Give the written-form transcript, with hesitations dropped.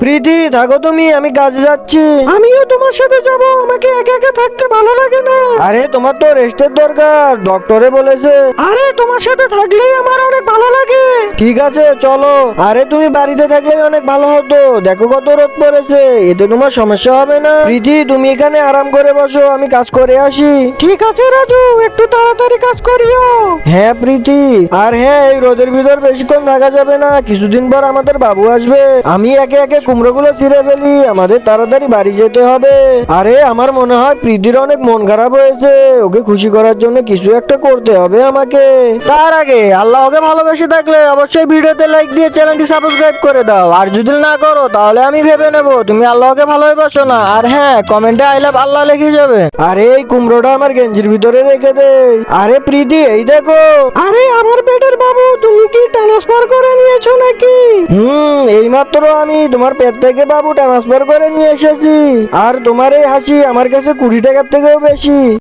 প্রীতি থাকো তুমি, আমি কাজে যাচ্ছি। আমিও তোমার সাথে যাব, আমাকে একা একা থাকতে ভালো লাগে না। আরে তোমার তো রেস্টের দরকার, ডক্টরে বলেছে। আরে তোমার সাথে থাকলেই আমার অনেক ভালো লাগে। ঠিক আছে চলো। আরে তুমি বাড়িতে থাকলে অনেক ভালো হতো, দেখো কত রোদ পড়েছে, এতে তোমার সমস্যা হবে না। প্রীতি তুমি এখানে আরাম করে বসো, আমি কাজ করে আসি। ঠিক আছে রাজু, একটু তাড়াতাড়ি কাজ করিও। হ্যাঁ প্রীতি, আর হ্যাঁ এই রোদের ভিতর বেশিক্ষণ থাকা যাবে না, কিছুদিন পর আমাদের বাবু আসবে। আমি একে একে কুমড়োগুলো ছিঁড়ে ফেলি, আমাদের তাড়াতাড়ি বাড়ি যেতে হবে। আরে আমার মনে হয় প্রীতির অনেক মন খারাপ হয়েছে, ওকে খুশি করার জন্য কিছু একটা করতে হবে আমাকে। তার আগে আল্লাহকে ভালোবেসে থাকলে অবশ্যই ভিডিওতে লাইক দিয়ে চ্যানেলটি সাবস্ক্রাইব করে দাও, আর যদি না করো তাহলে আমি ভেবে নেব তুমি আল্লাহকে ভালোবাসো না। আর হ্যাঁ, কমেন্টে আই লাভ আল্লাহ লিখে যাবে। আরে এই কুমড়োটা আমার গেঞ্জির ভিতরে রেখে দে। আরে প্রীতি এই দেখো। আরে আমার পেটের বাবু, তুমি কি ট্রান্সফার করে নিয়েছো নাকি? এইমাত্র আমি তোমার পেট থেকে বাবু ট্রান্সফার করে নিয়ে এসেছি। আর তোমার এই হাসি আমার কাছে 20 টাকার থেকেও বেশি।